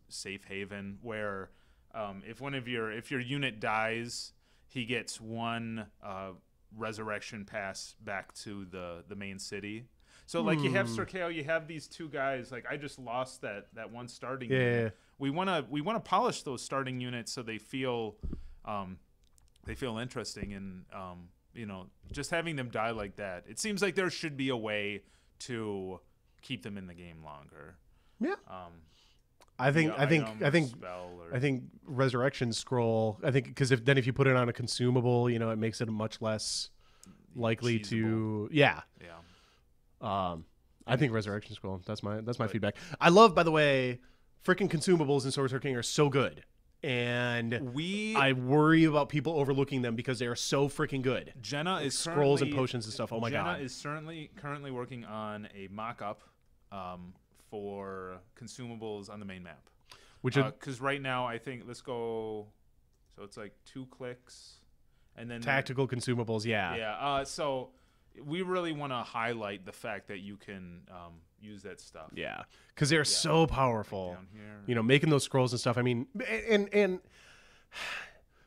safe haven, where if your unit dies, he gets one resurrection pass back to the main city. So like you have Sorcerer, you have these two guys. Like I just lost that one starting unit. We wanna polish those starting units so they feel interesting, and just having them die like that. It seems like there should be a way to keep them in the game longer. Yeah. I think Resurrection Scroll. I think because if you put it on a consumable, it makes it much less likely to. Yeah. I think Resurrection Scroll. That's my feedback. I love, by the way, freaking consumables in Sorcerer King are so good, and I worry about people overlooking them because they are so freaking good. Jenna is scrolls and potions and stuff. Oh my god. Jenna is currently working on a mock-up for consumables on the main map. Which because right now I think let's go. So it's like 2 clicks, and then tactical consumables. Yeah. So we really want to highlight the fact that you can use that stuff. Yeah, because they're so powerful. Down here. Making those scrolls and stuff. I mean, and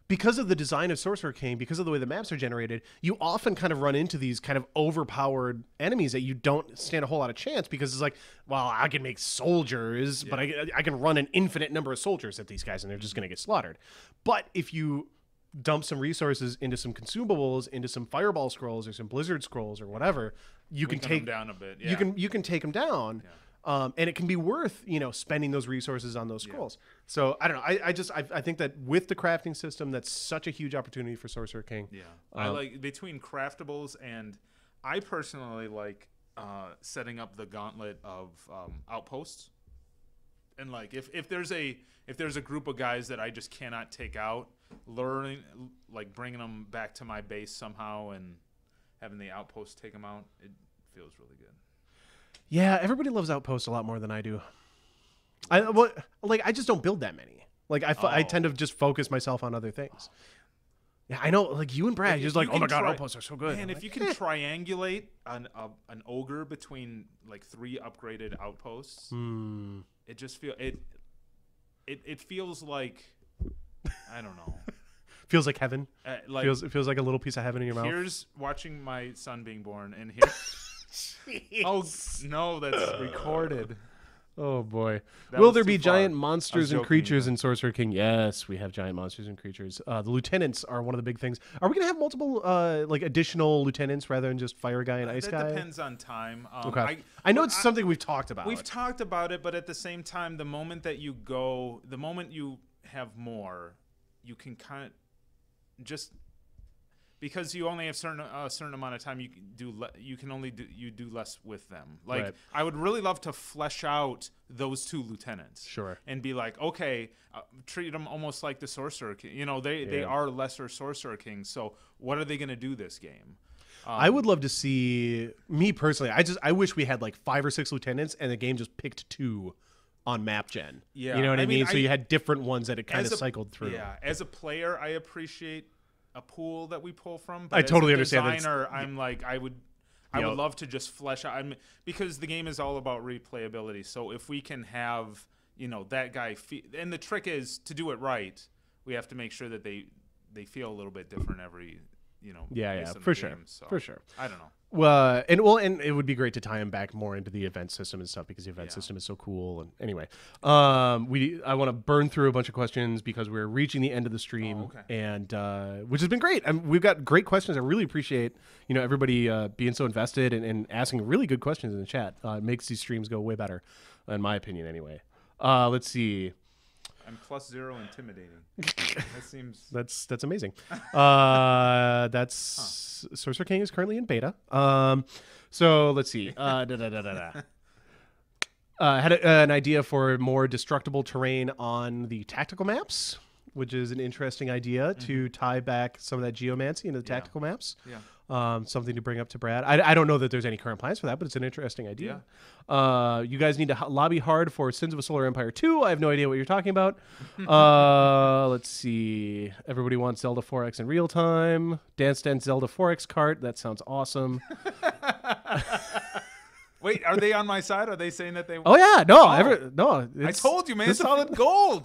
because of the design of Sorcerer King, because of the way the maps are generated, you often kind of run into these kind of overpowered enemies that you don't stand a whole lot of chance, because it's like, well, I can make soldiers, but I can run an infinite number of soldiers at these guys, and they're just going to get slaughtered. But if you dump some resources into some consumables, into some fireball scrolls or some blizzard scrolls or whatever, you can take them down a bit. You can take them down. Yeah. And it can be worth, spending those resources on those scrolls. So I don't know. I think that with the crafting system, that's such a huge opportunity for Sorcerer King. Yeah, I like between craftables, and I personally like setting up the gauntlet of outposts. And like if there's a group of guys that I just cannot take out, bringing them back to my base somehow and having the outpost take them out, it feels really good. Yeah, everybody loves outposts a lot more than I do. I just don't build that many. Like I tend to just focus myself on other things. Yeah, I know. Like you and Brad, you're just like, oh my god, outposts are so good. And if you can triangulate an ogre between like 3 upgraded outposts, it just it feels like, I don't know. Feels like heaven. It feels like a little piece of heaven in your mouth. Here's watching my son being born, and here. Oh no, that's recorded. Oh boy. Will there be giant monsters and creatures in Sorcerer King? Yes, we have giant monsters and creatures. The lieutenants are one of the big things. Are we gonna have multiple additional lieutenants rather than just fire guy and ice guy? That depends on time. Okay. I know it's something we've talked about. We've talked about it, but at the same time, the moment you have more, you can kind of just. Because you only have a certain amount of time, you can only do less with them. Like right. I would really love to flesh out those 2 lieutenants, sure, and be like, okay, treat them almost like the Sorcerer King. They are lesser Sorcerer Kings. So what are they going to do this game? I would love to see, me personally. I wish we had like 5 or 6 lieutenants, and the game just picked 2 on map gen. Yeah, you know what I mean. So you had different ones that it kind of cycled through. Yeah, as a player, I appreciate a pool that we pull from, but I totally understand. Designer, I'm like, I would love to just flesh out. Because the game is all about replayability. So if we can have that guy, and the trick is to do it right, we have to make sure that they feel a little bit different every for sure. So, for sure. I don't know. Well, and it would be great to tie him back more into the event system and stuff, because the event system is so cool. And anyway, I want to burn through a bunch of questions because we're reaching the end of the stream, and which has been great. We've got great questions. I really appreciate everybody being so invested and asking really good questions in the chat. It makes these streams go way better, in my opinion. Anyway, let's see. I'm +0 intimidating. That seems that's amazing. Sorcerer King is currently in beta. So let's see. Had an idea for more destructible terrain on the tactical maps. which is an interesting idea to tie back some of that geomancy into the tactical maps. Something to bring up to Brad. I don't know that there's any current plans for that, but it's an interesting idea. You guys need to lobby hard for Sins of a Solar Empire 2. I have no idea what you're talking about. Let's see. Everybody wants Zelda 4X in real time. Dance Dance Zelda 4X cart. That sounds awesome. Wait, are they on my side? Are they saying that they? Oh yeah, no. I told you, man. Solid gold.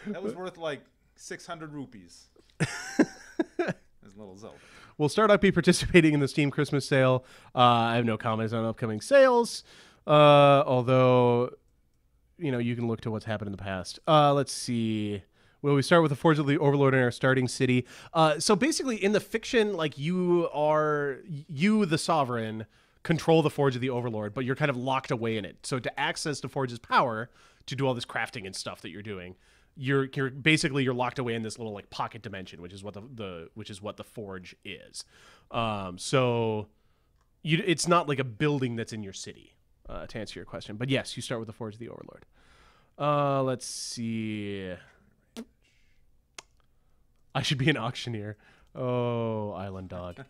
That was worth like 600 rupees. As little Zelda. Will Stardock be participating in the Steam Christmas sale? I have no comments on upcoming sales. Although, you can look to what's happened in the past. Let's see. Will we start with the Forge of the Overlord in our starting city? So basically, in the fiction, like you, the Sovereign, control the Forge of the Overlord, but you're kind of locked away in it. So to access the Forge's power, to do all this crafting and stuff that you're doing, you're basically locked away in this little like pocket dimension, which is what the Forge is. So it's not like a building that's in your city. To answer your question, but yes, you start with the Forge of the Overlord. Let's see. I should be an auctioneer. Oh, Island Dog.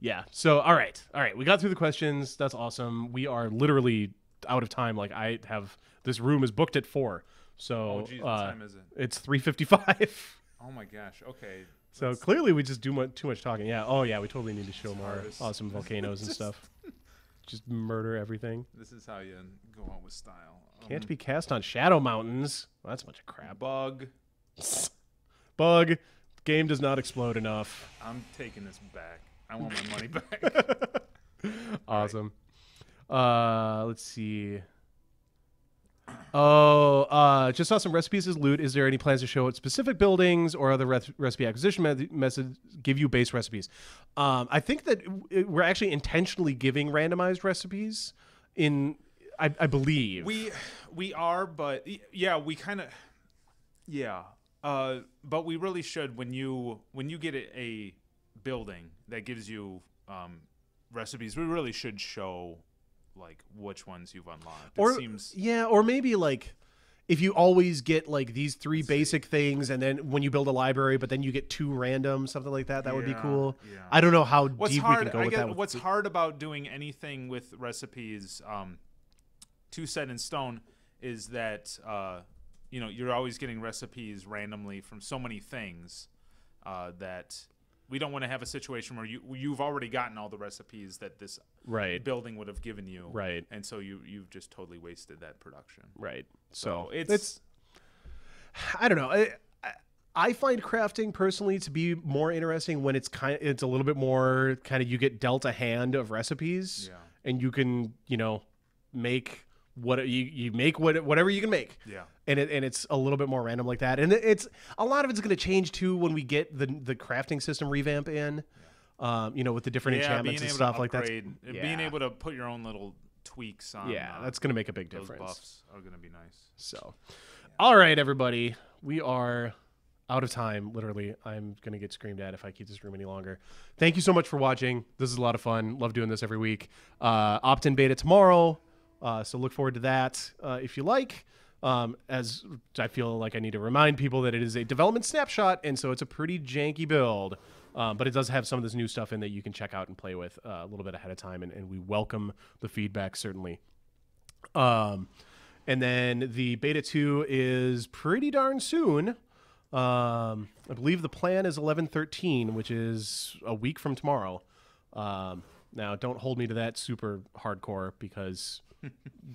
Yeah. So, all right. We got through the questions. That's awesome. We are literally out of time. Like this room is booked at 4. So, geez, what time is it? It's 3:55. Oh my gosh. Okay. So clearly we just do too much talking. Yeah. Oh yeah. We totally need to show more awesome volcanoes and stuff. Just murder everything. This is how you go out with style. Can't be cast on Shadow Mountains. Well, that's a bunch of crap. Bug. Game does not explode enough. I'm taking this back. I want my money back. Awesome. Let's see. Oh, just saw some recipes as loot. Is there any plans to show what specific buildings or other recipe acquisition methods give you base recipes? I think that we're actually intentionally giving randomized recipes in, I believe. We are, but yeah, we kind of, yeah. But we really should, when you get a building that gives you recipes, we really should show like which ones you've unlocked. Or maybe like if you always get like these 3 basic things, and then when you build a library, but then you get 2 random, something like that. That would be cool. Yeah. I don't know how deep we can go with that. What's hard about doing anything with recipes too set in stone is that you're always getting recipes randomly from so many things that we don't want to have a situation where you've already gotten all the recipes that this building would have given you, and so you've just totally wasted that production. So it's I don't know. I find crafting personally to be more interesting when it's a little bit more kind of, you get dealt a hand of recipes, and you can make whatever you can make. And it's a little bit more random like that. And it's a lot of it's going to change too when we get the crafting system revamp in. With the different enchantments and stuff like that. Being able to put your own little tweaks on. Yeah, that's going to make a big difference. Those buffs are going to be nice. So, all right, everybody, we are out of time. Literally, I'm going to get screamed at if I keep this room any longer. Thank you so much for watching. This is a lot of fun. Love doing this every week. Opt-in beta tomorrow. So look forward to that if you like. As I feel like I need to remind people that it is a development snapshot, and so it's a pretty janky build. But it does have some of this new stuff in that you can check out and play with a little bit ahead of time, and we welcome the feedback, certainly. And then the beta 2 is pretty darn soon. I believe the plan is 11/13, which is a week from tomorrow. Now, don't hold me to that super hardcore, because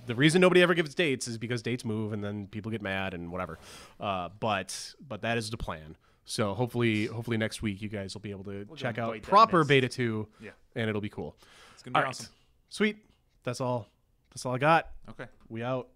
the reason nobody ever gives dates is because dates move and then people get mad and whatever. But that is the plan. So hopefully next week you guys will be able to check out proper beta 2, and it'll be cool. It's gonna be awesome. Sweet. That's all I got. Okay. We out.